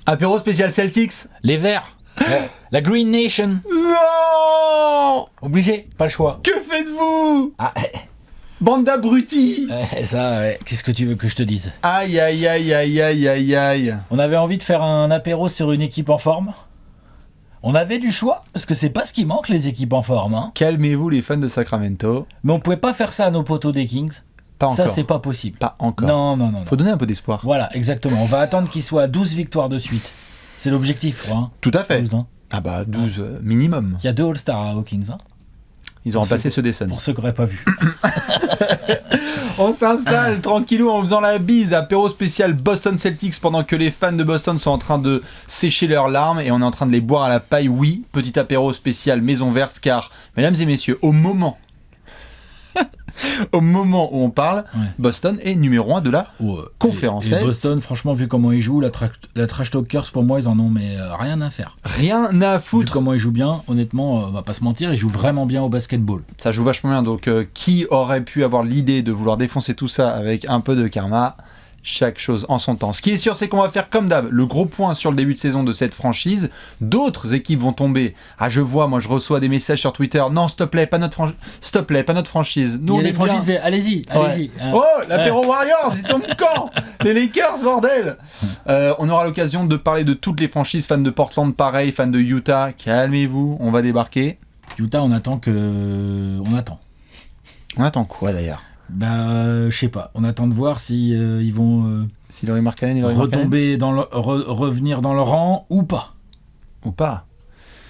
Apéro spécial Celtics. Les Verts. La Green Nation. Non. Obligé, pas le choix. Que faites-vous? Ah, Bande d'abrutis. ça, qu'est-ce que tu veux que je te dise? Aïe, aïe, aïe, aïe, aïe, aïe, aïe. On avait envie de faire un apéro sur une équipe en forme. On avait du choix, parce que c'est pas ce qui manque, les équipes en forme. Hein. Calmez-vous les fans de Sacramento. Mais on pouvait pas faire ça à nos potos des Kings. Pas ça, encore. c'est pas possible. Pas encore. Non. Faut donner un peu d'espoir. Voilà, exactement. On va attendre qu'ils soient à 12 victoires de suite. C'est l'objectif, je crois. Hein. Tout à fait. 12, hein. Ah bah 12 minimum. Il y a 2 All-Stars aux Kings. Hein. Ils ont remplacé ceux des Suns. Pour ceux qui n'auraient pas vu. On s'installe tranquillou en faisant la bise. Apéro spécial Boston Celtics pendant que les fans de Boston sont en train de sécher leurs larmes et on est en train de les boire à la paille. Oui, petit apéro spécial Maison Verte car, mesdames et messieurs, au moment où on parle, Boston est numéro 1 de la conférence Est. Et Boston, franchement, vu comment ils jouent, la Trash Talkers, pour moi, ils en ont rien à faire. Rien à foutre. Vu comment ils jouent bien, honnêtement, on va pas se mentir, ils jouent vraiment bien au basketball. Ça joue vachement bien, donc qui aurait pu avoir l'idée de vouloir défoncer tout ça avec un peu de karma? Chaque chose en son temps. Ce qui est sûr, c'est qu'on va faire comme d'hab le gros point sur le début de saison de cette franchise. D'autres équipes vont tomber. Ah, je reçois des messages sur Twitter. Non, s'il te plaît, pas notre franchise. Nous, il y a des franchises, allez-y. Oh, l'apéro Warriors, ils tombent quand? Les Lakers, bordel. On aura l'occasion de parler de toutes les franchises. Fans de Portland, pareil. Fans de Utah, calmez-vous, on va débarquer. Utah, on attend. On attend quoi d'ailleurs? Je sais pas. On attend de voir si ils vont si Lauri Markkanen retomber revenir dans le rang ou pas. Ou pas.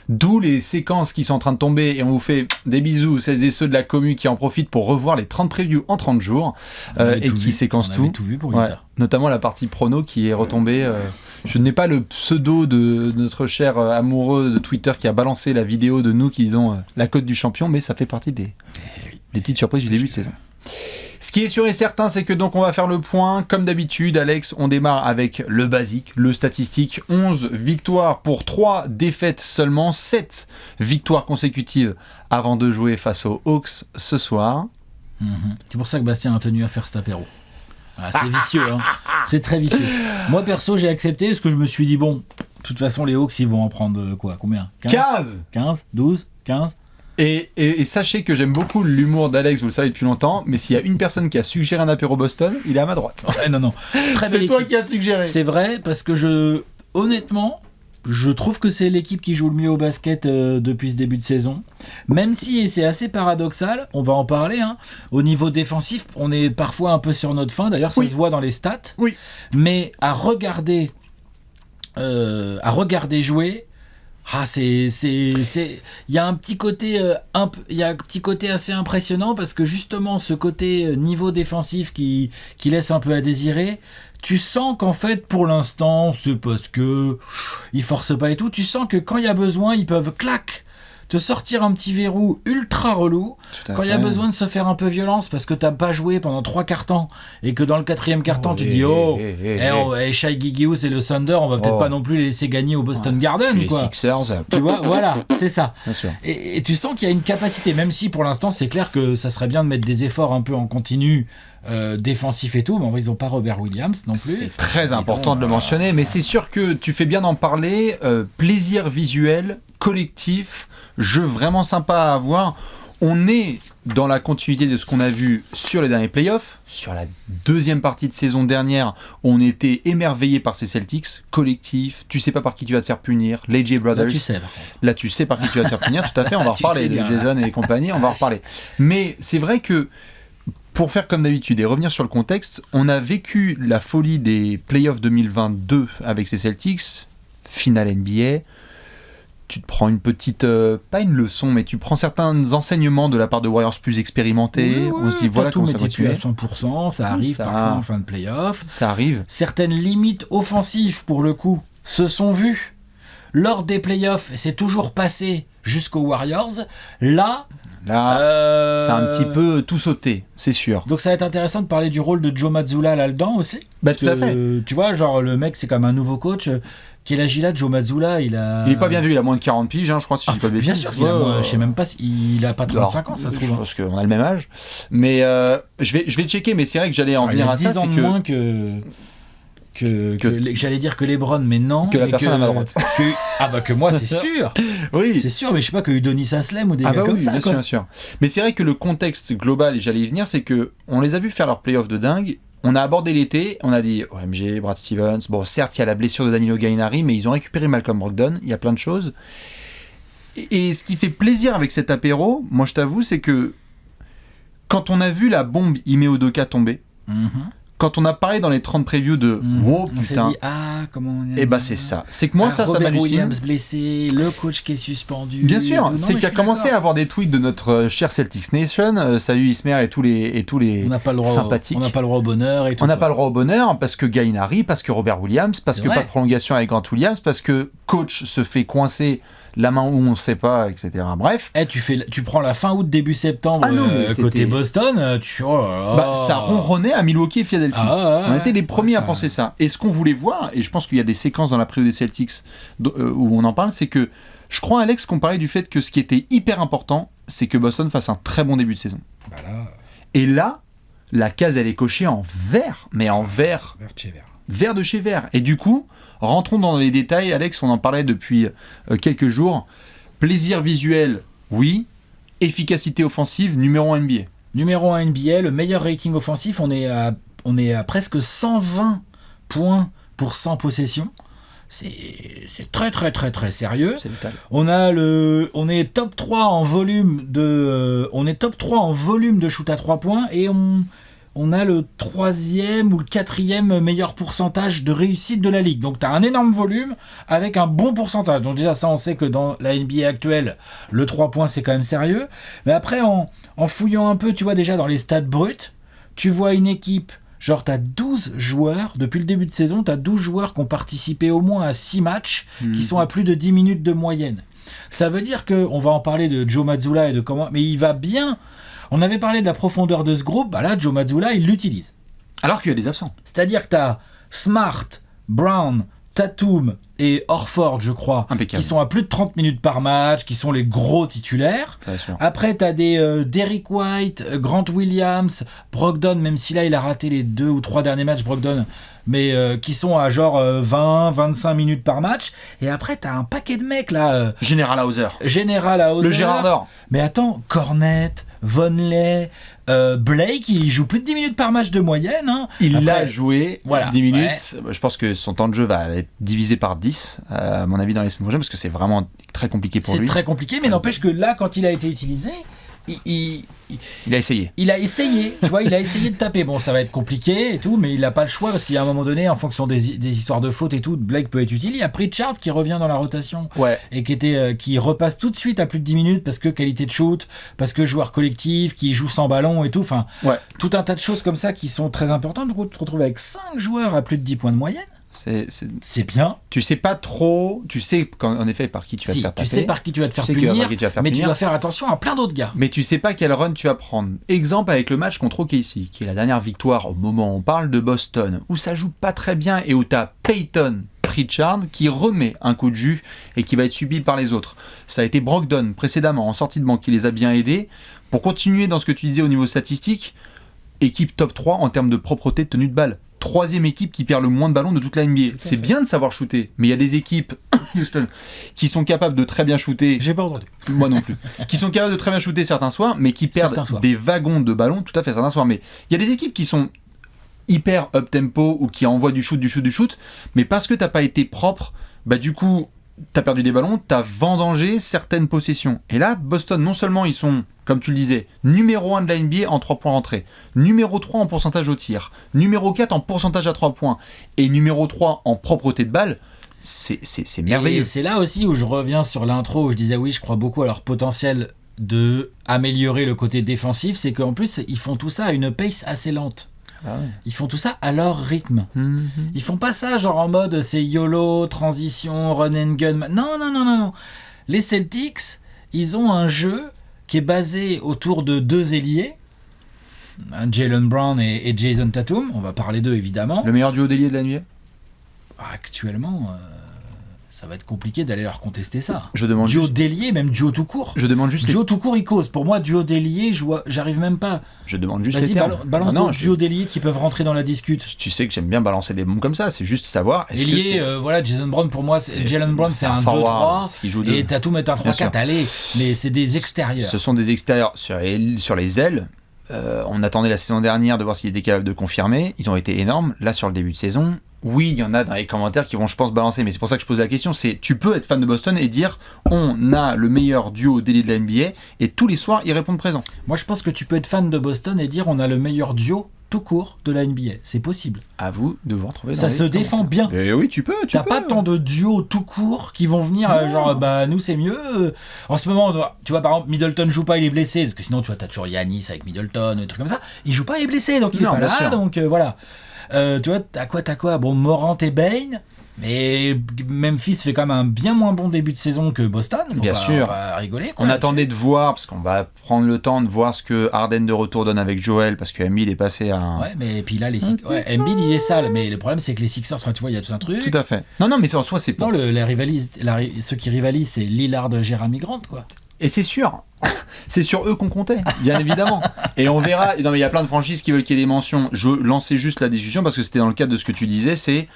D'où les séquences qui sont en train de tomber et on vous fait des bisous, celles et ceux de la commu qui en profitent pour revoir les 30 previews en 30 jours et qui séquencent tout. On avait tout vu pour Utah. Notamment la partie prono qui est retombée. Je n'ai pas le pseudo de notre cher amoureux de Twitter qui a balancé la vidéo de nous qui disons la cote du champion, mais ça fait partie des petites surprises du début de saison. Ce qui est sûr et certain, c'est que donc on va faire le point. Comme d'habitude, Alex, on démarre avec le basique, le statistique. 11 victoires pour 3 défaites seulement. 7 victoires consécutives avant de jouer face aux Hawks ce soir. C'est pour ça que Bastien a tenu à faire cet apéro. C'est vicieux, hein. C'est très vicieux. Moi, perso, j'ai accepté parce que je me suis dit, bon, de toute façon, les Hawks, ils vont en prendre combien? 15 12 15 Et sachez que j'aime beaucoup l'humour d'Alex, vous le savez depuis longtemps, mais s'il y a une personne qui a suggéré un apéro Boston, il est à ma droite. Non. C'est toi qui as suggéré. C'est vrai, parce que honnêtement, je trouve que c'est l'équipe qui joue le mieux au basket depuis ce début de saison. Même si c'est assez paradoxal, on va en parler, hein, au niveau défensif, on est parfois un peu sur notre fin, d'ailleurs ça se voit dans les stats. Oui. Mais à regarder jouer... il y a un petit côté assez impressionnant parce que justement ce côté niveau défensif qui laisse un peu à désirer, tu sens qu'en fait pour l'instant c'est parce que ils forcent pas et tout, tu sens que quand il y a besoin ils peuvent te sortir un petit verrou ultra relou quand il y a besoin de se faire un peu violence parce que t'as pas joué pendant 3 quarts-temps et que dans le 4e quart-temps tu te dis Shai Gilgeous et le Thunder on va peut-être pas non plus les laisser gagner au Boston Garden les quoi. Sixers tu vois, voilà, c'est ça. Bien sûr. Et tu sens qu'il y a une capacité, même si pour l'instant c'est clair que ça serait bien de mettre des efforts un peu en continu défensif et tout, mais ils n'ont pas Robert Williams non plus. C'est très important de le mentionner, mais c'est sûr que tu fais bien d'en parler. Plaisir visuel, collectif, jeu vraiment sympa à avoir. On est dans la continuité de ce qu'on a vu sur les derniers playoffs. Sur la deuxième partie de saison dernière, on était émerveillés par ces Celtics, collectif. Tu sais pas par qui tu vas te faire punir. Les J Brothers. Là, tu sais par qui tu vas te faire punir. Tout à fait, on va en reparler. Les Jason et compagnie, on va en reparler. Mais c'est vrai que pour faire comme d'habitude et revenir sur le contexte, on a vécu la folie des playoffs 2022 avec ces Celtics, finale NBA. Tu te prends une petite, pas une leçon, mais tu prends certains enseignements de la part de Warriors plus expérimentés. Oui, on se dit voilà comment ça va tuer. À 100%, ça arrive parfois en fin de playoff. Ça arrive. Certaines limites offensives, pour le coup, se sont vues lors des playoffs. C'est toujours passé jusqu'aux Warriors. Là, ça a un petit peu tout sauté, c'est sûr. Donc ça va être intéressant de parler du rôle de Joe Mazzulla là-dedans aussi. Tout à fait. Tu vois, genre le mec, c'est comme un nouveau coach. Quel âge il a, Joe Mazzulla? Il est pas bien vu, il a moins de 40 piges, je crois, si je dis pas de bêtises. Bien sûr qu'il a moins, je sais même pas il a pas 35 ans, ça se trouve. Je pense qu'on a le même âge. Mais je vais checker, mais c'est vrai que j'allais en venir à ça. Il a 10 ans de moins j'allais dire que LeBron, mais non. Que la personne à ma droite. Que moi, c'est sûr. Oui. C'est sûr, mais je sais pas, que Udonis Haslem ou des gars comme oui, ça. Bien sûr, bien sûr. Mais c'est vrai que le contexte global, et j'allais y venir, c'est que on les a vus faire leur playoff de dingue. On a abordé l'été, on a dit OMG, Brad Stevens. Bon, certes, il y a la blessure de Danilo Gallinari, mais ils ont récupéré Malcolm Brogdon. Il y a plein de choses. Et ce qui fait plaisir avec cet apéro, moi je t'avoue, c'est que quand on a vu la bombe Ime Udoka tomber, quand on a parlé dans les 30 previews de wow, on s'est putain. dit, comment on Et bah c'est ça. C'est que moi ça Robert m'hallucine. Williams blessé, le coach qui est suspendu. Bien sûr, c'est qu'il y a commencé d'accord. à avoir des tweets de notre cher Celtics Nation. Salut Ismer et tous les On n'a pas le droit, sympathiques. On n'a pas le droit au bonheur et tout. On n'a pas le droit au bonheur parce que Gallinari, parce que Robert Williams, parce C'est que vrai. pas de prolongation avec Grant Williams, parce que coach se fait coincer la main où on ne sait pas, etc. Bref. Tu prends la fin août, début septembre, Ah non, mais côté c'était- Boston, oh là là. Ça ronronnait à Milwaukee et Philadelphie. Ah, on était les premiers ça- à penser ça. Et ce qu'on voulait voir, et je pense qu'il y a des séquences dans la preview des Celtics où on en parle, c'est que je crois, Alex, qu'on parlait du fait que ce qui était hyper important, c'est que Boston fasse un très bon début de saison. Bah là, Et là, la case, elle est cochée en vert, mais en vert. Vert de chez vert. Et du coup, rentrons dans les détails. Alex, on en parlait depuis quelques jours. Plaisir visuel, oui. Efficacité offensive, numéro 1 NBA. numéro 1 NBA, le meilleur rating offensif, on est à presque 120 points pour 100 possessions. C'est très très très très sérieux. C'est létal. On est top 3 en volume de shoot à 3 points et on a le 3e ou le 4e meilleur pourcentage de réussite de la ligue. Donc tu as un énorme volume avec un bon pourcentage. Donc déjà ça, on sait que dans la NBA actuelle, le 3 points c'est quand même sérieux. Mais après en fouillant un peu, tu vois déjà dans les stats bruts, tu vois une équipe, genre t'as 12 joueurs, depuis le début de saison, t'as 12 joueurs qui ont participé au moins à 6 matchs, qui sont à plus de 10 minutes de moyenne. Ça veut dire que, on va en parler de Joe Mazzulla et de comment, mais il va bien. On avait parlé de la profondeur de ce groupe, bah là, Joe Mazzulla, il l'utilise. Alors qu'il y a des absents. C'est-à-dire que t'as Smart, Brown, Tatum et Horford, je crois, Impeccable. qui sont à plus de 30 minutes par match, qui sont les gros titulaires. Bien sûr. Après, t'as des Derrick White, Grant Williams, Brogdon, même si là, il a raté les 2 ou 3 derniers matchs, Brogdon, mais qui sont à genre 20-25 minutes par match. Et après, t'as un paquet de mecs, là. Général Hauser. Général à Hauser. Le Gérard d'Or. Mais attends, Cornet, Vonleh, Blake, il joue plus de 10 minutes par match de moyenne. Hein. Il Après, l'a joué voilà, 10 minutes. Je pense que son temps de jeu va être divisé par 10, à mon avis, dans les semaines prochaines, parce que c'est vraiment très compliqué pour c'est lui. très compliqué, mais n'empêche que là, quand il a été utilisé, Il a essayé. il a essayé, tu vois, il a essayé de taper. Bon, ça va être compliqué et tout, mais il n'a pas le choix parce qu'il y a un moment donné, en fonction des histoires de fautes et tout, Blake peut être utile. Il y a Pritchard qui revient dans la rotation Ouais. et qui repasse tout de suite à plus de 10 minutes parce que qualité de shoot, parce que joueur collectif, qui joue sans ballon et tout. Enfin, Ouais. tout un tas de choses comme ça qui sont très importantes. Du coup, tu te retrouves avec 5 joueurs à plus de 10 points de moyenne. C'est bien. Tu sais pas trop. Tu sais, en effet, par qui tu vas te faire taper. Tu sais par qui tu vas te faire Tu sais punir, par qui tu vas te faire mais tu punir. dois faire attention à plein d'autres gars. Mais tu sais pas quel run tu vas prendre. Exemple avec le match contre OKC, qui est la dernière victoire au moment où on parle de Boston, où ça joue pas très bien et où t'as Peyton Pritchard qui remet un coup de jus et qui va être subi par les autres. Ça a été Brogdon précédemment en sortie de banque qui les a bien aidés. Pour continuer dans ce que tu disais au niveau statistique, équipe top 3 en termes de propreté de tenue de balle. 3e équipe qui perd le moins de ballons de toute la NBA. C'est bien de savoir shooter, mais il y a des équipes Houston, qui sont capables de très bien shooter. J'ai pas entendu. Moi non plus. Qui sont capables de très bien shooter certains soirs, mais qui perdent Certains soirs. des wagons de ballons, tout à fait, certains soirs. Mais il y a des équipes qui sont hyper up-tempo ou qui envoient du shoot, mais parce que t'as pas été propre, bah du coup, t'as perdu des ballons, t'as vendangé certaines possessions. Et là, Boston, non seulement ils sont, comme tu le disais, numéro 1 de la NBA en 3 points rentrés, numéro 3 en pourcentage au tir, numéro 4 en pourcentage à 3 points, et numéro 3 en propreté de balle, c'est merveilleux. Et c'est là aussi où je reviens sur l'intro où je disais oui, je crois beaucoup à leur potentiel de améliorer le côté défensif, c'est qu'en plus ils font tout ça à une pace assez lente. Ah ouais. Ils font tout ça à leur rythme. Ils font pas ça genre en mode c'est YOLO, transition, run and gun. Non. Les Celtics, ils ont un jeu qui est basé autour de 2 ailiers, Jaylen Brown et Jason Tatum. On va parler d'eux évidemment. Le meilleur duo d'ailier de la NBA. Actuellement, ça va être compliqué d'aller leur contester ça. Je demande duo juste... délié, même duo tout court. Je demande juste... Duo tout court, il cause. Pour moi, duo délié, j'arrive même pas. Je demande juste Vas-y, les termes. balance d'autres duo délié qui peuvent rentrer dans la discute. Tu sais que j'aime bien balancer des bombes comme ça, c'est juste savoir... Délié, voilà, Jason Brown, pour moi, Jalen Brown, c'est un 2-3, et Tatum est un 3-4, allez, mais c'est des extérieurs. Ce sont des extérieurs sur les ailes. On attendait la saison dernière de voir s'il était capable de confirmer. Ils ont été énormes. Là, sur le début de saison, oui, il y en a dans les commentaires qui vont, je pense, balancer. Mais c'est pour ça que je pose la question. C'est, tu peux être fan de Boston et dire on a le meilleur duo d'ailier de la NBA et tous les soirs, ils répondent présent. Moi, je pense que tu peux être fan de Boston et dire on a le meilleur duo tout court de la NBA. C'est possible. À vous de vous retrouver dans ça se défend bien. Et oui, tu peux. T'as pas tant de duos tout court qui vont venir nous c'est mieux. En ce moment, tu vois, par exemple, Middleton joue pas, il est blessé. Parce que sinon, tu vois, t'as toujours Yanis avec Middleton, des trucs comme ça. Il joue pas, il est blessé, donc il est pas là. Sûr. Donc voilà. Tu vois, t'as quoi Bon, Morant et Bane. Mais Memphis fait quand même un bien moins bon début de saison que Boston. Bien sûr. On va rigoler. Quoi, on attendait de voir, parce qu'on va prendre le temps de voir ce que Harden de retour donne avec Joel, parce que Embiid est passé à un... Ouais, mais puis là, Embiid, il est sale. Mais le problème, c'est que les Sixers, tu vois, il y a tout un truc. Tout à fait. Non, mais en soi, c'est pas... Non, ceux qui rivalisent, c'est Lillard, Jeremy Grant, quoi. Et c'est sûr, c'est sur eux qu'on comptait, bien évidemment. Et on verra. Non, mais il y a plein de franchises qui veulent qu'il y ait des mentions. Je lançais juste la discussion parce que c'était dans le cadre de ce que tu disais, c'est...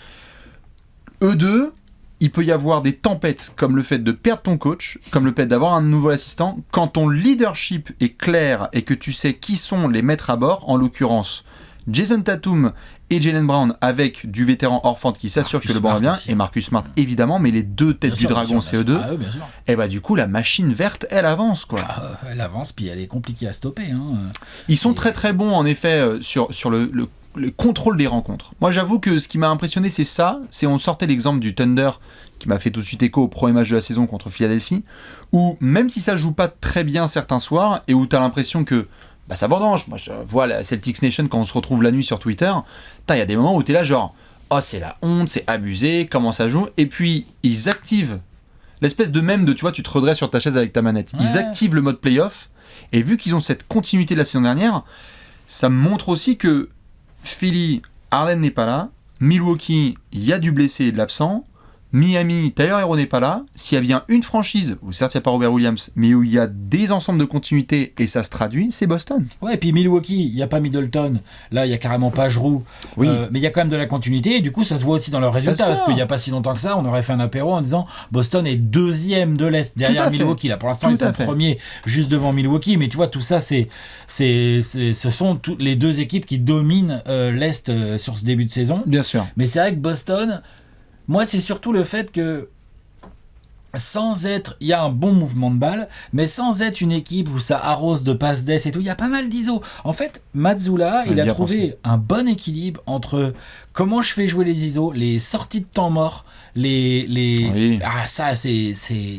Eux deux, il peut y avoir des tempêtes comme le fait de perdre ton coach, comme le fait d'avoir un nouveau assistant. Quand ton leadership est clair et que tu sais qui sont les maîtres à bord, en l'occurrence Jason Tatum et Jaylen Brown avec du vétéran Horford qui s'assure que le banc va bien, et Marcus Smart évidemment, mais les deux têtes du dragon, c'est eux deux. Et bah du coup la machine verte, elle avance quoi. Elle avance, puis elle est compliquée à stopper. Ils sont très très bons en effet sur le contrôle des rencontres. Moi j'avoue que ce qui m'a impressionné c'est ça, c'est on sortait l'exemple du Thunder qui m'a fait tout de suite écho au premier match de la saison contre Philadelphie, où même si ça joue pas très bien certains soirs, et où t'as l'impression que ça vendange. Moi je vois la Celtics Nation quand on se retrouve la nuit sur Twitter, il y a des moments où t'es là genre oh c'est la honte, c'est abusé, comment ça joue, et puis ils activent l'espèce de même de tu vois tu te redresses sur ta chaise avec ta manette, ils activent le mode playoff, et vu qu'ils ont cette continuité de la saison dernière, ça me montre aussi que Philly, Harden n'est pas là, Milwaukee, il y a du blessé et de l'absent, Miami, Tyler Hero n'est pas là. S'il y a bien une franchise, où certes il n'y a pas Robert Williams, mais où il y a des ensembles de continuité et ça se traduit, c'est Boston. Ouais, et puis Milwaukee, il n'y a pas Middleton, là il n'y a carrément pas Giroux, oui. Mais il y a quand même de la continuité, et du coup ça se voit aussi dans leurs résultats, parce qu'il n'y a pas si longtemps que ça, on aurait fait un apéro en disant Boston est deuxième de l'Est, derrière Milwaukee. Là pour l'instant ils sont premiers, juste devant Milwaukee, mais tu vois tout ça, ce sont toutes les deux équipes qui dominent l'Est sur ce début de saison. Bien sûr. Mais c'est vrai que Boston... Moi, c'est surtout le fait que, il y a un bon mouvement de balle, mais sans être une équipe où ça arrose de passes d'ess et tout, il y a pas mal d'ISO. En fait, Mazzulla, il a trouvé un bon équilibre entre comment je fais jouer les ISO, les sorties de temps mort, oui. Ah, ça, c'est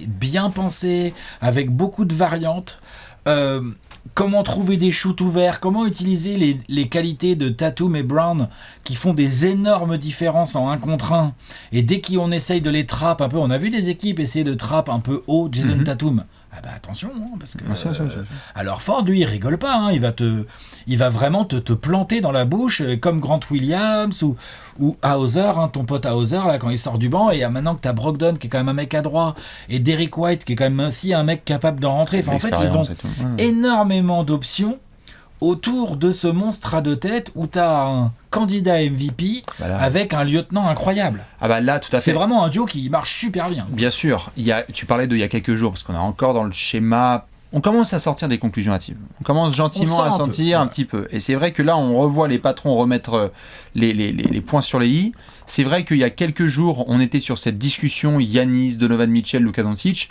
bien pensé, avec beaucoup de variantes. Comment trouver des shoots ouverts, comment utiliser les qualités de Tatum et Brown qui font des énormes différences en 1 contre 1, et dès qu'on essaye de les trap un peu, on a vu des équipes essayer de trap un peu haut Jason Tatum, attention, parce que alors Ford lui il rigole pas, il va vraiment te planter dans la bouche, comme Grant Williams ou Hauser, ton pote Hauser là, quand il sort du banc, et maintenant que t'as Brogdon qui est quand même un mec à droit, et Derrick White qui est quand même aussi un mec capable d'en rentrer, en fait ils ont énormément d'options autour de ce monstre à 2 têtes où t'as un candidat MVP avec un lieutenant incroyable. Là, tout à fait. C'est vraiment un duo qui marche super bien. Bien sûr. Tu parlais d'il y a quelques jours, parce qu'on est encore dans le schéma... On commence à sortir des conclusions hâtives. On commence gentiment à sentir un petit peu. Et c'est vrai que là, on revoit les patrons remettre les points sur les i. C'est vrai qu'il y a quelques jours, on était sur cette discussion Giannis, Donovan Mitchell, Luka Doncic.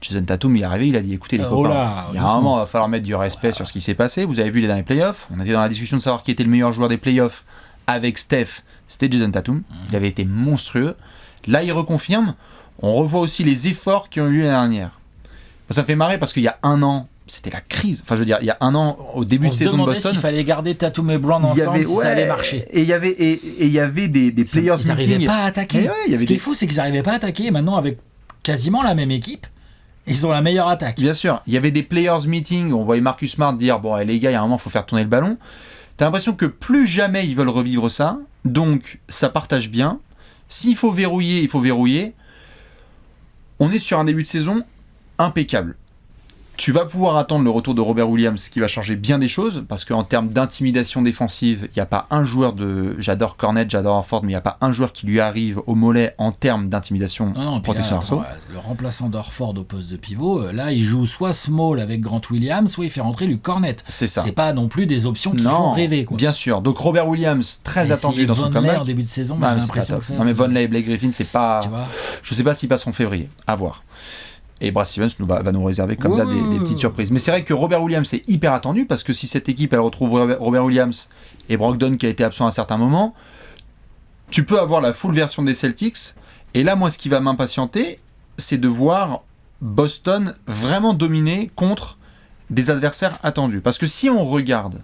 Jason Tatum, il est arrivé, il a dit écoutez les copains, il y a un moment, il va falloir mettre du respect sur ce qui s'est passé. Vous avez vu les derniers playoffs, on était dans la discussion de savoir qui était le meilleur joueur des playoffs avec Steph, c'était Jason Tatum, il avait été monstrueux. Là, il reconfirme. On revoit aussi les efforts qui ont eu lieu l'année dernière. Ça me fait marrer parce qu'il y a 1 an, c'était la crise. Enfin, je veux dire, il y a 1 an, au début de saison de Boston, on se demandait s'il fallait garder Tatum et Brown ensemble, si ça allait marcher. Et il y avait des players meetings. Ils n'arrivaient pas à attaquer. Ce qui est fou, c'est qu'ils n'arrivaient pas à attaquer. Et maintenant, avec quasiment la même équipe, ils ont la meilleure attaque. Bien sûr, il y avait des players meetings où on voyait Marcus Smart dire bon les gars, il y a un moment il faut faire tourner le ballon. T'as l'impression que plus jamais ils veulent revivre ça, donc ça partage bien. S'il faut verrouiller, il faut verrouiller. On est sur un début de saison impeccable. Tu vas pouvoir attendre le retour de Robert Williams qui va changer bien des choses, parce qu'en termes d'intimidation défensive, il n'y a pas un joueur de... J'adore Cornet, j'adore Horford, mais il n'y a pas un joueur qui lui arrive au mollet en termes d'intimidation protection arceau. Le remplaçant d'Horford au poste de pivot, là, il joue soit small avec Grant Williams, soit il fait rentrer Luke Cornet. C'est ça. C'est pas non plus des options qui font rêver, quoi. Bien sûr. Donc Robert Williams, très attendu dans son comeback. En début de saison, j'ai l'impression que ça... Non mais Vonleh et Blake Griffin, c'est pas... Tu vois, je sais pas s'ils passent en février. À voir. Et Brad Stevens va nous réserver comme date des petites surprises. Mais c'est vrai que Robert Williams est hyper attendu, parce que si cette équipe elle retrouve Robert Williams et Brogdon qui a été absent à un certain moment, tu peux avoir la full version des Celtics. Et là, moi, ce qui va m'impatienter, c'est de voir Boston vraiment dominer contre des adversaires attendus. Parce que si on regarde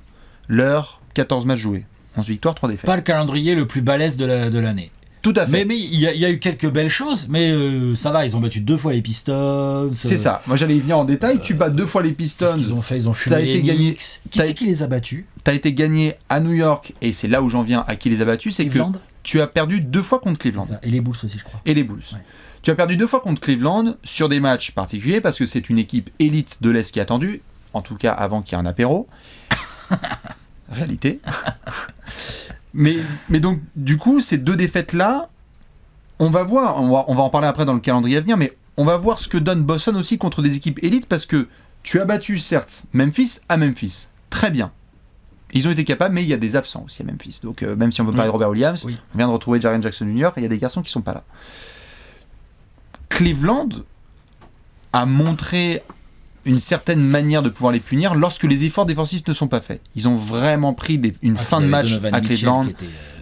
leurs 14 matchs joués, 11 victoires, 3 défaites. Pas le calendrier le plus balèze de l'année. Tout à fait. Mais il y a eu quelques belles choses, mais ça va, ils ont battu 2 fois les Pistons. C'est ça. Moi, j'allais y venir en détail. Tu bats 2 fois les Pistons. Qu'est-ce qu'ils ont fait ? Ils ont fumé les Knicks. Qui c'est qui les a battus ? T'as été gagné à New York, et c'est là où j'en viens à qui les a battus, c'est Cleveland ? que tu as perdu 2 fois contre Cleveland. Et les Bulls aussi, je crois. Et les Bulls. Ouais. Tu as perdu 2 fois contre Cleveland sur des matchs particuliers, parce que c'est une équipe élite de l'Est qui est attendue, en tout cas avant qu'il y ait un apéro. Réalité. mais donc, du coup, ces 2 défaites-là, on va voir, on va en parler après dans le calendrier à venir, mais on va voir ce que donne Boston aussi contre des équipes élites, parce que tu as battu, certes, Memphis à Memphis. Très bien. Ils ont été capables, mais il y a des absents aussi à Memphis. Donc, même si on veut parler de Robert Williams, on vient de retrouver Jaren Jackson Jr., et il y a des garçons qui ne sont pas là. Cleveland a montré une certaine manière de pouvoir les punir lorsque les efforts défensifs ne sont pas faits. Ils ont vraiment pris une fin de match à Cleveland.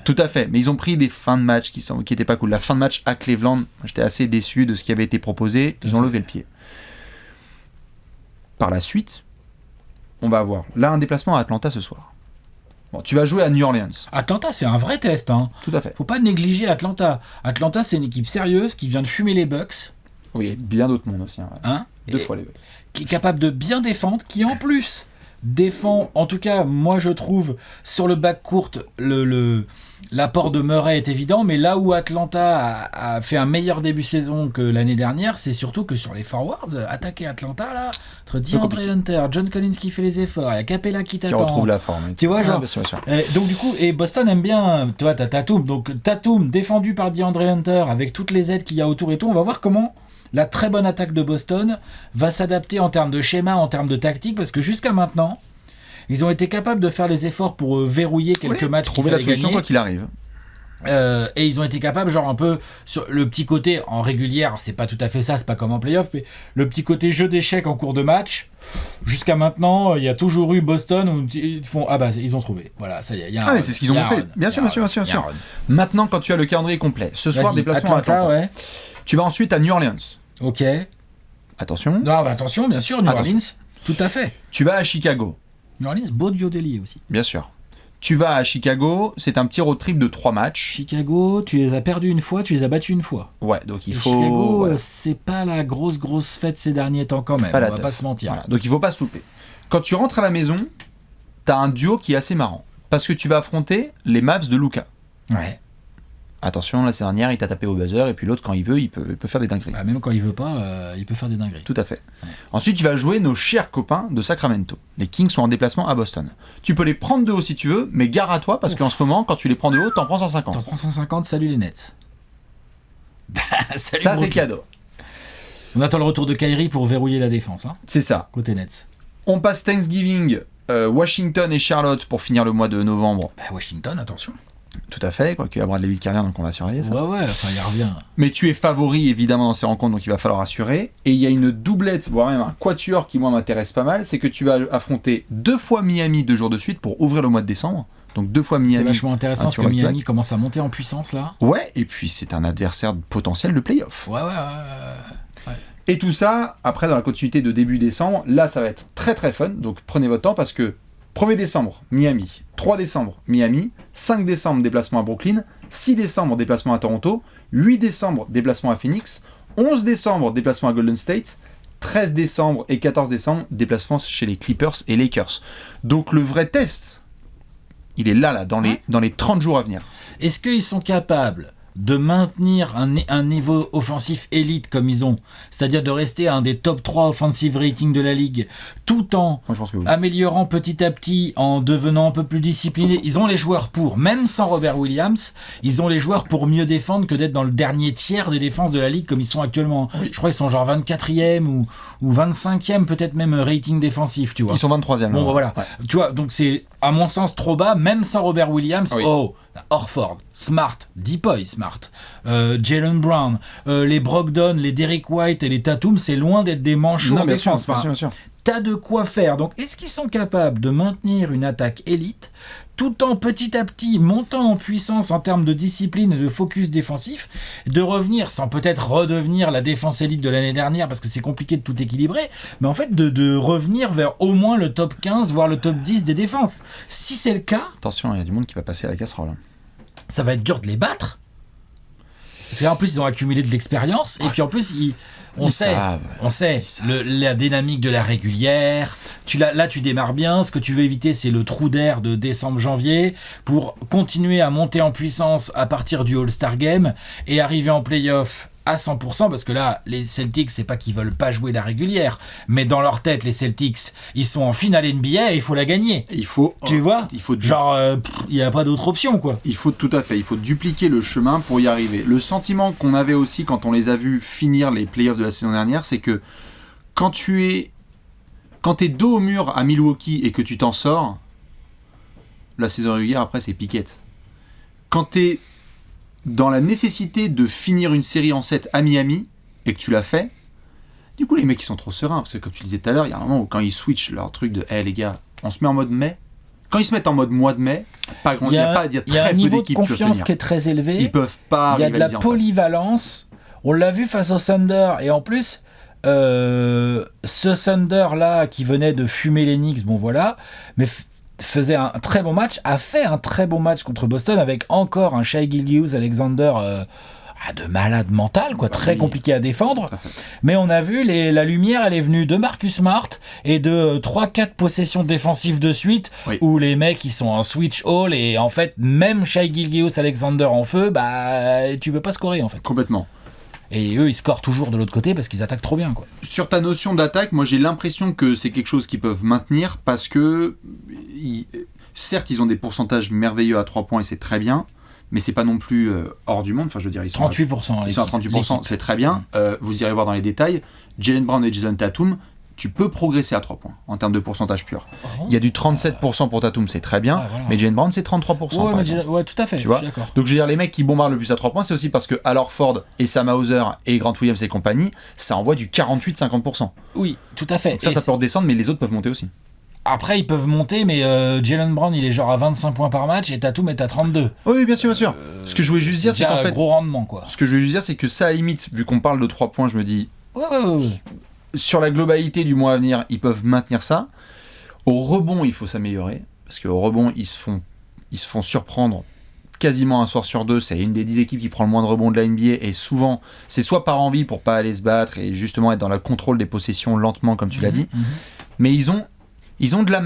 Tout à fait, mais ils ont pris des fins de match qui étaient pas cool. La fin de match à Cleveland, j'étais assez déçu de ce qui avait été proposé. Ils ont levé le pied. Par la suite, on va avoir là un déplacement à Atlanta ce soir. Bon, tu vas jouer à New Orleans. Atlanta, c'est un vrai test. Hein. Tout à fait. Faut pas négliger Atlanta. Atlanta, c'est une équipe sérieuse qui vient de fumer les Bucks. Oui, il y a bien d'autres mondes aussi. Hein. 2 fois les Bucks. Qui est capable de bien défendre, qui en plus défend, en tout cas, moi je trouve, sur le backcourt, l'apport de Murray est évident, mais là où Atlanta a fait un meilleur début de saison que l'année dernière, c'est surtout que sur les forwards, attaquer Atlanta, là, entre DeAndre Hunter, John Collins qui fait les efforts, il y a Capella qui t'attend. Qui retrouve la forme. Tu vois, genre. Bien sûr. Donc du coup, et Boston aime bien, tu vois, t'as Tatum, donc Tatum défendu par DeAndre Hunter, avec toutes les aides qu'il y a autour et tout, on va voir comment la très bonne attaque de Boston va s'adapter en termes de schéma, en termes de tactique, parce que jusqu'à maintenant, ils ont été capables de faire les efforts pour verrouiller quelques matchs, trouver la solution quoi qu'il arrive. Et ils ont été capables, genre un peu sur le petit côté en régulière, c'est pas tout à fait ça, c'est pas comme en playoff, mais le petit côté jeu d'échecs en cours de match. Jusqu'à maintenant, il y a toujours eu Boston où ils font ils ont trouvé. Voilà, ça y est. Mais c'est ce qu'ils ont montré. Bien sûr. Maintenant, quand tu as le calendrier complet, ce soir déplacement à Atlanta. Ouais. Tu vas ensuite à New Orleans. Ok. Attention. Non, attention, bien sûr, New Orleans. Tout à fait. Tu vas à Chicago. New Orleans, beau Dio Deli aussi. Bien sûr. Tu vas à Chicago, c'est un petit road trip de 3 matchs. Chicago, tu les as perdus une fois, tu les as battus une fois. Ouais, donc il faut... Chicago, c'est pas la grosse fête ces derniers temps quand même, on va pas se mentir. Voilà. Donc il faut pas se louper. Quand tu rentres à la maison, t'as un duo qui est assez marrant. Parce que tu vas affronter les Mavs de Luka. Ouais. Attention, la dernière, il t'a tapé au buzzer, et puis l'autre, quand il veut, il peut faire des dingueries. Même quand il veut pas, il peut faire des dingueries. Tout à fait. Ouais. Ensuite, tu vas jouer nos chers copains de Sacramento. Les Kings sont en déplacement à Boston. Tu peux les prendre de haut si tu veux, mais gare à toi, parce qu'en ce moment, quand tu les prends de haut, t'en prends 150. T'en prends 150, salut les Nets. Ça, c'est cadeau. On attend le retour de Kyrie pour verrouiller la défense. Hein, c'est ça. Côté Nets. On passe Thanksgiving, Washington et Charlotte pour finir le mois de novembre. Washington, attention. Tout à fait, quoique il y a Bradley Beal qui revient, donc on va surveiller ça. Ouais, enfin il revient. Mais tu es favori évidemment dans ces rencontres, donc il va falloir assurer. Et il y a une doublette, voire même un quatuor qui moi m'intéresse pas mal, c'est que tu vas affronter 2 fois Miami 2 jours de suite pour ouvrir le mois de décembre. Donc 2 fois Miami. C'est vachement intéressant parce que Miami commence à monter en puissance là. Ouais, et puis c'est un adversaire potentiel de play-off. Ouais. Et tout ça, après dans la continuité de début décembre, là ça va être très très fun, donc prenez votre temps parce que 1er décembre, Miami. 3 décembre, Miami. 5 décembre, déplacement à Brooklyn. 6 décembre, déplacement à Toronto. 8 décembre, déplacement à Phoenix. 11 décembre, déplacement à Golden State. 13 décembre et 14 décembre, déplacement chez les Clippers et Lakers. Donc le vrai test, il est là dans les 30 jours à venir. Est-ce qu'ils sont capables de maintenir un niveau offensif élite comme ils ont, c'est-à-dire de rester un des top 3 offensive rating de la ligue, tout en Moi, je pense que oui. améliorant petit à petit, en devenant un peu plus disciplinés. Ils ont les joueurs pour, même sans Robert Williams, ils ont les joueurs pour mieux défendre que d'être dans le dernier tiers des défenses de la ligue comme ils sont actuellement. Oui. Je crois qu'ils sont genre 24e ou 25e peut-être même rating défensif, tu vois. Ils sont 23e. Bon, voilà. Ouais. Tu vois, donc c'est, à mon sens, trop bas, même sans Robert Williams. Oui. Oh, Horford, Smart, Deepoy, Smart, Jalen Brown, les Brogdon, les Derrick White et les Tatum, c'est loin d'être des manchots en Non, bien sûr, défense. Enfin, bien sûr. t'as de quoi faire. Donc, est-ce qu'ils sont capables de maintenir une attaque élite tout en petit à petit montant en puissance en termes de discipline et de focus défensif, de revenir, sans peut-être redevenir la défense élite de l'année dernière, parce que c'est compliqué de tout équilibrer, mais en fait de revenir vers au moins le top 15, voire le top 10 des défenses. Si c'est le cas, Attention, il y a du monde qui va passer à la casserole. ça va être dur de les battre. Parce qu'en plus, ils ont accumulé de l'expérience, et puis en plus, on sait, la dynamique de la régulière. Là, tu démarres bien. Ce que tu veux éviter, c'est le trou d'air de décembre-janvier pour continuer à monter en puissance à partir du All-Star Game et arriver en play-off à 100%, parce que là, les Celtics, c'est pas qu'ils veulent pas jouer la régulière, mais dans leur tête, les Celtics, ils sont en finale NBA et il faut la gagner. Il faut, Tu vois, genre, il n'y a pas d'autre option, quoi. Il faut tout à fait, il faut dupliquer le chemin pour y arriver. Le sentiment qu'on avait aussi quand on les a vus finir les playoffs de la saison dernière, c'est que quand t'es dos au mur à Milwaukee et que tu t'en sors, la saison régulière après c'est piquette. Quand t'es dans la nécessité de finir une série en 7 à Miami et que tu l'as fait, du coup les mecs ils sont trop sereins, parce que comme tu disais tout à l'heure, il y a un moment où quand ils switchent leur truc de hey, les gars, on se met en mode mai. Quand ils se mettent en mode mois de mai, il n'y a pas à dire il y a très un peu niveau de d'équipes qui peuvent confiance tenir. qui est très élevé. Ils peuvent pas Il y a de la rivaliser en face. polyvalence. On l'a vu face au Thunder, et en plus, ce Thunder là qui venait de fumer les Knicks, bon voilà, mais faisait un très bon match, a fait un très bon match contre Boston avec encore un Shai Gilgeous-Alexander de malade mental, quoi, très compliqué à défendre. Mais on a vu, la lumière, elle est venue de Marcus Smart et de 3-4 possessions défensives de suite, où les mecs, ils sont en switch all, et en fait, même Shai Gilgeous-Alexander en feu, bah, tu peux pas scorer, en fait. Complètement. Et eux, ils scorent toujours de l'autre côté parce qu'ils attaquent trop bien, quoi. Sur ta notion d'attaque, moi j'ai l'impression que c'est quelque chose qu'ils peuvent maintenir parce que, certes, ils ont des pourcentages merveilleux à 3 points et c'est très bien, mais c'est pas non plus hors du monde. Enfin, je veux dire, ils sont 38%. Ils sont à 38%, c'est très bien. Vous irez voir dans les détails. Jalen Brown et Jason Tatum, tu peux progresser à 3 points en termes de pourcentage pur. Il y a du 37% pour Tatum, c'est très bien, voilà. Mais Jalen Brown, c'est 33%. Ouais, tout à fait, tu vois, je suis d'accord. Donc, je veux dire, les mecs qui bombardent le plus à 3 points, c'est aussi parce que Al Horford et Sam Hauser et Grant Williams et compagnie, ça envoie du 48-50%. Oui, tout à fait. Donc ça peut redescendre, mais les autres peuvent monter aussi. Après, ils peuvent monter, mais Jalen Brown, il est genre à 25 points par match et Tatum est à 32. Oui, bien sûr, bien sûr. Ce que je voulais juste dire, c'est qu'en fait, gros rendement, quoi. Ce que je voulais juste dire, c'est que ça, à la limite, vu qu'on parle de 3 points, je me dis, ouais. Sur la globalité du mois à venir, ils peuvent maintenir ça. Au rebond, il faut s'améliorer, parce qu'au rebond, ils se font surprendre quasiment un soir sur deux. C'est une des 10 équipes qui prend le moins de rebonds de la NBA, et souvent, c'est soit par envie pour pas aller se battre et justement être dans le contrôle des possessions lentement, comme tu l'as dit, mais ils ont de la...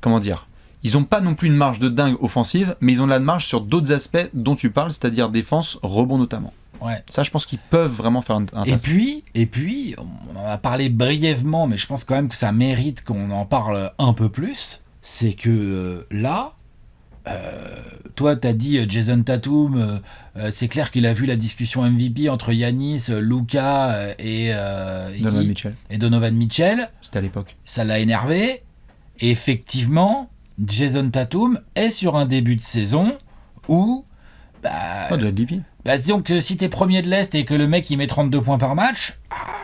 Comment dire ? Ils n'ont pas non plus une marge de dingue offensive, mais ils ont de la marge sur d'autres aspects dont tu parles, c'est-à-dire défense, rebond notamment. Ouais. Ça, je pense qu'ils peuvent vraiment faire un taf. Et puis, on en a parlé brièvement, mais je pense quand même que ça mérite qu'on en parle un peu plus. C'est que là, toi, t'as dit Jason Tatum, c'est clair qu'il a vu la discussion MVP entre Giannis, Luka et Donovan Mitchell. C'était à l'époque. Ça l'a énervé. Et effectivement, Jason Tatum est sur un début de saison où... de la MVP. Disons que si t'es premier de l'Est et que le mec il met 32 points par match,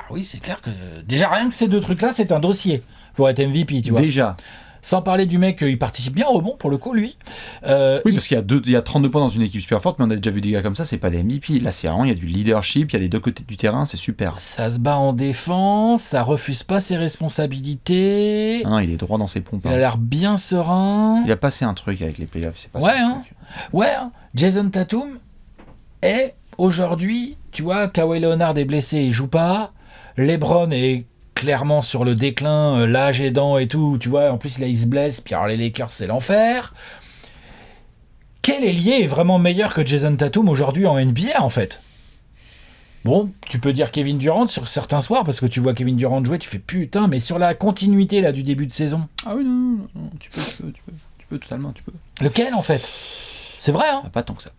oui, c'est clair que déjà rien que ces deux trucs là, c'est un dossier pour être MVP, tu vois. Déjà. Sans parler du mec, il participe bien au rebond pour le coup, lui. Oui, parce qu'il y a 32 points dans une équipe super forte, mais on a déjà vu des gars comme ça, c'est pas des MVP. Là, c'est vraiment, il y a du leadership, il y a des deux côtés du terrain, c'est super. Ça se bat en défense, ça refuse pas ses responsabilités. Non, il est droit dans ses pompes. Il a l'air bien serein. Il a passé un truc avec les playoffs, c'est pas ça. Ouais, Jason Tatum est aujourd'hui, tu vois, Kawhi Leonard est blessé, il joue pas. LeBron est clairement sur le déclin, l'âge aidant et tout, tu vois, en plus là il se blesse, puis alors les Lakers c'est l'enfer. quel ailier est vraiment meilleur que Jason Tatum aujourd'hui en NBA en fait? Bon, tu peux dire Kevin Durant sur certains soirs, parce que tu vois Kevin Durant jouer, tu fais putain, mais sur la continuité là du début de saison. Ah oui, non, tu peux totalement, tu peux. Lequel en fait? C'est vrai, hein? Pas tant que ça.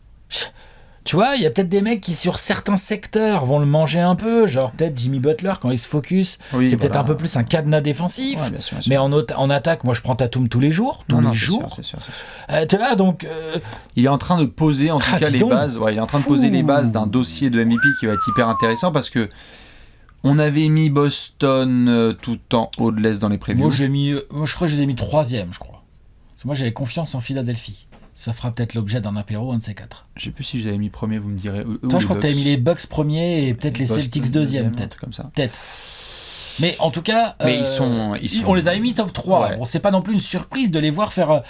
Tu vois, il y a peut-être des mecs qui sur certains secteurs vont le manger un peu, genre peut-être Jimmy Butler quand il se focus, c'est peut-être un peu plus un cadenas défensif. Ouais, bien sûr, bien sûr. Mais en attaque, moi je prends Tatum tous les jours, C'est sûr. Tu vois, donc il est en train de poser en tout cas les bases. Ouais, il est en train de poser les bases d'un dossier de MVP qui va être hyper intéressant parce que on avait mis Boston tout en haut de l'Est dans les previews. Moi je crois que je les ai mis 3e, je crois. Parce que moi j'avais confiance en Philadelphie. Ça fera peut-être l'objet d'un apéro, un de ces 4. Je sais plus si j'avais mis premier, vous me direz. Toi, je crois que t'avais mis les Bucks premiers et peut-être les Celtics 2e, peut-être. Comme ça. Peut-être. Mais en tout cas, mais on les avait mis top 3. Ouais. Bon, c'est pas non plus une surprise de les voir faire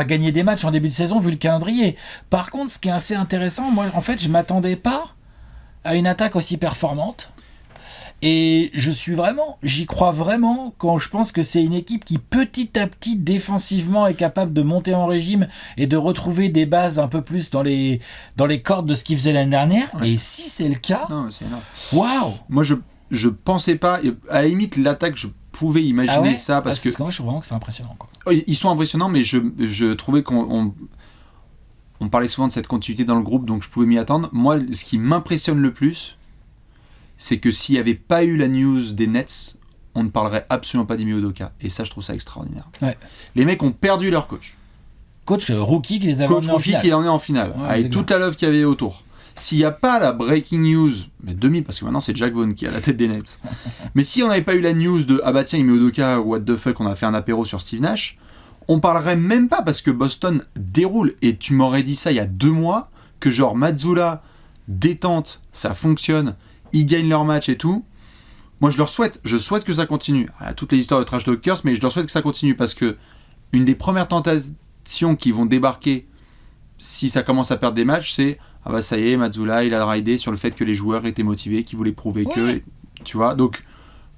gagner des matchs en début de saison vu le calendrier. Par contre, ce qui est assez intéressant, moi, en fait, je m'attendais pas à une attaque aussi performante. Et j'y crois vraiment quand je pense que c'est une équipe qui petit à petit défensivement est capable de monter en régime et de retrouver des bases un peu plus dans les cordes de ce qu'ils faisaient l'année dernière. Ouais. Et si c'est le cas, c'est énorme. Waouh! Moi je pensais pas, à la limite l'attaque je pouvais imaginer ça parce que moi je trouve vraiment que c'est impressionnant quoi. Ils sont impressionnants mais je trouvais qu'on parlait souvent de cette continuité dans le groupe donc je pouvais m'y attendre. Moi ce qui m'impressionne le plus c'est que s'il n'y avait pas eu la news des Nets, on ne parlerait absolument pas d'Ime Udoka. Et ça, je trouve ça extraordinaire. Ouais. Les mecs ont perdu leur coach. Coach rookie qui les a emmenés en finale. Coach qui en est en finale, ouais, avec toute la love qu'il y avait autour. S'il n'y a pas la breaking news, mais parce que maintenant c'est Jack Vaughn qui est à la tête des Nets, mais si on n'avait pas eu la news de « Ah bah tiens, Ime Udoka, what the fuck, on a fait un apéro sur Steve Nash », on parlerait même pas parce que Boston déroule. Et tu m'aurais dit ça il y a 2 mois, que genre Mazzulla, détente, ça fonctionne, ils gagnent leur match et tout. Moi, je souhaite que ça continue. Toutes les histoires de trash talkers, mais je leur souhaite que ça continue parce que une des premières tentations qui vont débarquer si ça commence à perdre des matchs, c'est ah bah ça y est, Mazzulla, il a raidé sur le fait que les joueurs étaient motivés, qu'ils voulaient prouver que, tu vois. Donc,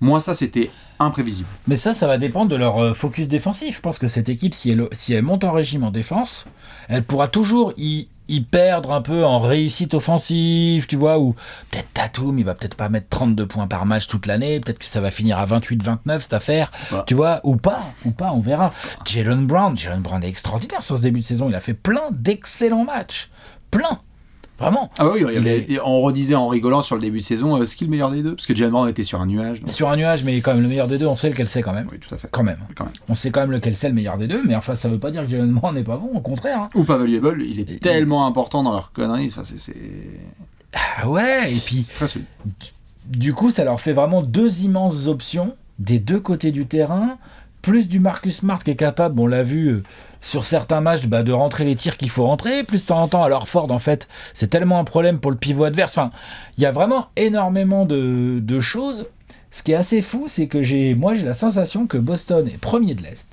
moi, ça, c'était imprévisible. Mais ça va dépendre de leur focus défensif. Je pense que cette équipe, si elle monte en régime en défense, elle pourra toujours y perdre un peu en réussite offensive, tu vois, ou peut-être Tatum, il va peut-être pas mettre 32 points par match toute l'année, peut-être que ça va finir à 28-29 cette affaire, tu vois, ou pas, on verra. Jaylen Brown est extraordinaire sur ce début de saison, il a fait plein d'excellents matchs, plein. Vraiment. Ah oui, on redisait en rigolant sur le début de saison, c'est qui le meilleur des deux? Parce que Jaylen Brown était sur un nuage. Donc... Sur un nuage, mais quand même le meilleur des deux, on sait lequel c'est quand même. Oui, tout à fait. Quand même. On sait quand même lequel c'est le meilleur des deux, mais enfin, ça veut pas dire que Jaylen Brown n'est pas bon, au contraire. Hein. Ou pas valuable, il est tellement important dans leur conneries. Enfin, c'est... Ah ouais, et puis... C'est très solide. Du coup, ça leur fait vraiment 2 immenses options, des 2 côtés du terrain, plus du Marcus Smart qui est capable, on l'a vu... sur certains matchs, de rentrer les tirs qu'il faut rentrer, plus de temps en temps. Alors Ford, en fait, c'est tellement un problème pour le pivot adverse. Enfin, il y a vraiment énormément de choses. Ce qui est assez fou, c'est que j'ai la sensation que Boston est premier de l'Est,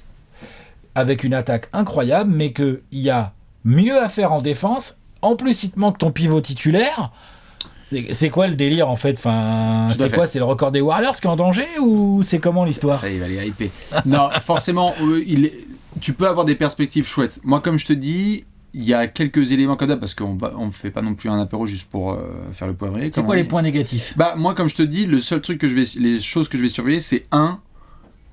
avec une attaque incroyable, mais qu'il y a mieux à faire en défense. En plus, il te manque ton pivot titulaire. C'est quoi le délire en fait? Enfin, c'est quoi? C'est le record des Warriors qui est en danger ou c'est comment l'histoire? Ça, il va les hyper. Non, forcément, tu peux avoir des perspectives chouettes. Moi, comme je te dis, il y a quelques éléments comme ça, parce qu'on ne fait pas non plus un apéro juste pour faire le poivrier. C'est quoi les points négatifs? Moi, comme je te dis, les choses que je vais surveiller, c'est 1,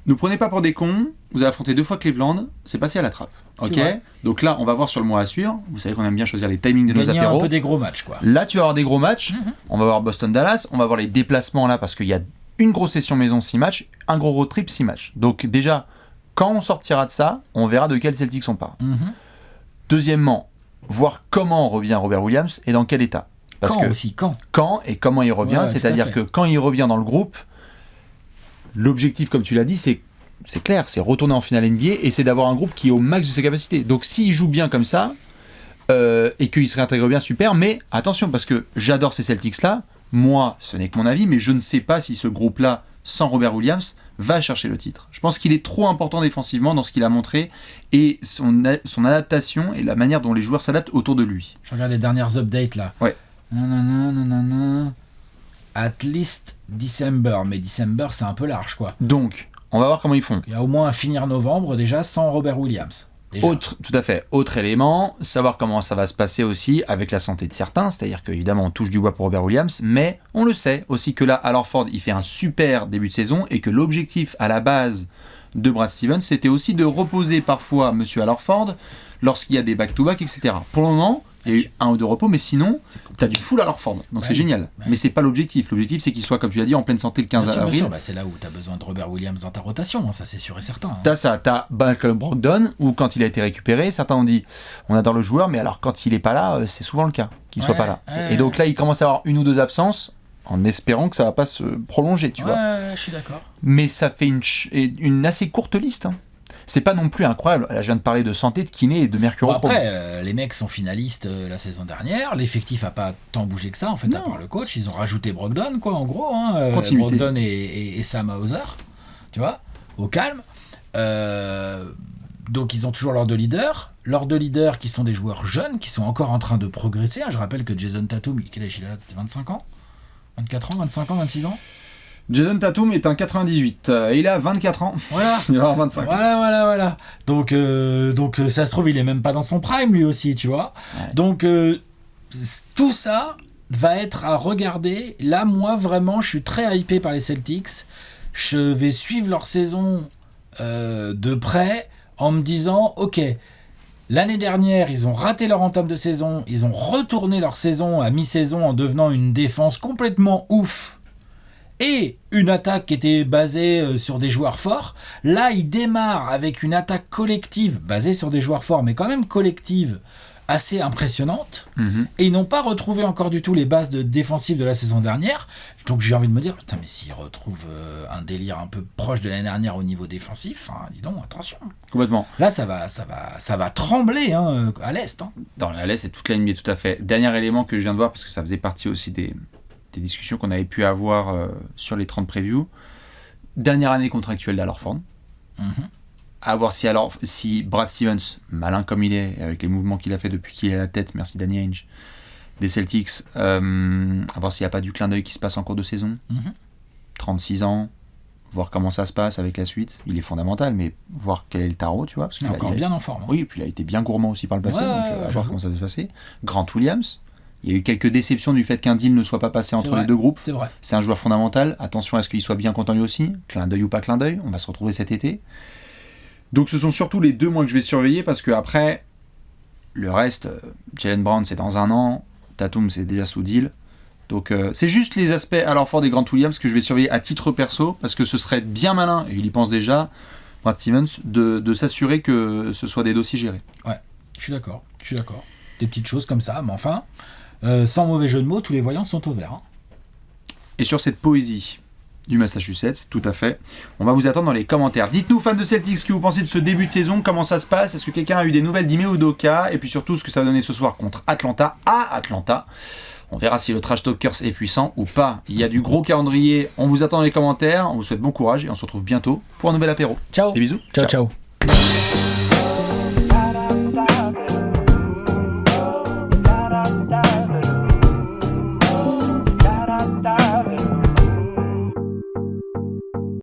ne prenez pas pour des cons, vous avez affronté 2 fois Cleveland, c'est passé à la trappe. Ok. Donc là, on va voir sur le mois à suivre. Vous savez qu'on aime bien choisir les timings de nos apéros. Gagner un peu des gros matchs, quoi. Là, tu vas avoir des gros matchs. On va voir Boston-Dallas, on va voir les déplacements là, parce qu'il y a une grosse session maison 6 matchs, un gros road trip 6 matchs. Donc déjà, quand on sortira de ça, on verra de quel Celtics on part. Deuxièmement, voir comment revient Robert Williams et dans quel état. Parce quand et comment il revient, c'est-à-dire que quand il revient dans le groupe, l'objectif, comme tu l'as dit, c'est clair, c'est retourner en finale NBA et c'est d'avoir un groupe qui est au max de ses capacités. Donc s'il joue bien comme ça, et qu'il se réintègre bien, super, mais attention, parce que j'adore ces Celtics-là, moi, ce n'est que mon avis, mais je ne sais pas si ce groupe-là, sans Robert Williams, va chercher le titre. Je pense qu'il est trop important défensivement dans ce qu'il a montré et son adaptation et la manière dont les joueurs s'adaptent autour de lui. Je regarde les dernières updates là. Ouais. At least December, mais December c'est un peu large quoi. Donc, on va voir comment ils font. Il y a au moins à finir novembre déjà sans Robert Williams. déjà. Tout à fait. Autre élément, savoir comment ça va se passer aussi avec la santé de certains, c'est-à-dire qu'évidemment on touche du bois pour Robert Williams, mais on le sait aussi que là, Al Horford, il fait un super début de saison et que l'objectif à la base de Brad Stevens, c'était aussi de reposer parfois Monsieur Al Horford lorsqu'il y a des back-to-back, etc. Pour le moment, il y a eu 1 ou 2 repos, mais sinon, t'as du full Al Horford, donc c'est génial. Mais c'est pas l'objectif. L'objectif, c'est qu'il soit, comme tu l'as dit, en pleine santé le 15 avril. Bien sûr. C'est là où t'as besoin de Robert Williams dans ta rotation, ça c'est sûr et certain. T'as ça, t'as Malcolm Brogdon, où quand il a été récupéré, certains ont dit, on adore le joueur, mais alors quand il est pas là, c'est souvent le cas, qu'il soit pas là. Et donc là, il commence à avoir 1 ou 2 absences, en espérant que ça va pas se prolonger, tu vois. Je suis d'accord. Mais ça fait une assez courte liste. C'est pas non plus incroyable. Là, je viens de parler de santé, de kiné et de mercurochrome. Après, les mecs sont finalistes la saison dernière. L'effectif a pas tant bougé que ça, en fait, à part le coach. Ils ont rajouté Brogdon, quoi, en gros. Brogdon et Sam Hauser, tu vois, au calme. Donc, ils ont toujours leurs 2 leaders. Leurs 2 leaders qui sont des joueurs jeunes, qui sont encore en train de progresser. Je rappelle que Jason Tatum, quel âge il a ? 25 ans ? 24 ans, 25 ans, 26 ans. Jason Tatum est un 98. Il a 24 ans. Voilà. Il va avoir 25. Voilà. Donc, ça se trouve, il est même pas dans son prime, lui aussi, tu vois. Ouais. Donc, tout ça va être à regarder. Là, moi, vraiment, je suis très hypé par les Celtics. Je vais suivre leur saison de près en me disant, ok, l'année dernière, ils ont raté leur entame de saison, ils ont retourné leur saison à mi-saison en devenant une défense complètement ouf et une attaque qui était basée sur des joueurs forts. Là, ils démarrent avec une attaque collective basée sur des joueurs forts, mais quand même collective, assez impressionnante. Et ils n'ont pas retrouvé encore du tout les bases défensives de la saison dernière. Donc j'ai envie de me dire, putain, mais s'ils retrouvent un délire un peu proche de l'année dernière au niveau défensif, dis donc, attention. Complètement. Là, ça va trembler à l'Est. Dans l'Est, c'est toute la NBA, tout à fait. Dernier élément que je viens de voir, parce que ça faisait partie aussi des discussions qu'on avait pu avoir sur les 30 previews. Dernière année contractuelle d'Al Horford. À voir si Brad Stevens, malin comme il est, avec les mouvements qu'il a fait depuis qu'il est à la tête, merci Danny Ainge, des Celtics, à voir s'il n'y a pas du clin d'œil qui se passe en cours de saison. 36 ans, voir comment ça se passe avec la suite. Il est fondamental, mais voir quel est le tarot, tu vois. Parce il est encore bien en forme. Oui, et puis il a été bien gourmand aussi par le passé, donc à voir comment ça va se passer. Grant Williams, il y a eu quelques déceptions du fait qu'un deal ne soit pas passé entre les deux groupes. C'est vrai. C'est un joueur fondamental. Attention à ce qu'il soit bien content lui aussi. Clin d'œil ou pas clin d'œil, on va se retrouver cet été. Donc ce sont surtout les 2 mois que je vais surveiller, parce que après le reste, Jaylen Brown c'est dans 1 an, Tatum c'est déjà sous deal. Donc c'est juste les aspects Al Horford et Grant Williams que je vais surveiller à titre perso, parce que ce serait bien malin, et il y pense déjà, Brad Stevens, de s'assurer que ce soit des dossiers gérés. Ouais, je suis d'accord. Des petites choses comme ça, mais enfin, sans mauvais jeu de mots, tous les voyants sont au vert. Et sur cette poésie du Massachusetts, tout à fait. On va vous attendre dans les commentaires. Dites-nous, fans de Celtics, ce que vous pensez de ce début de saison, comment ça se passe, est-ce que quelqu'un a eu des nouvelles d'Ime Udoka, et puis surtout ce que ça va donner ce soir contre Atlanta, à Atlanta. On verra si le Trash Talkers est puissant ou pas. Il y a du gros calendrier, on vous attend dans les commentaires, on vous souhaite bon courage, et on se retrouve bientôt pour un nouvel apéro. Ciao. Des bisous. Ciao.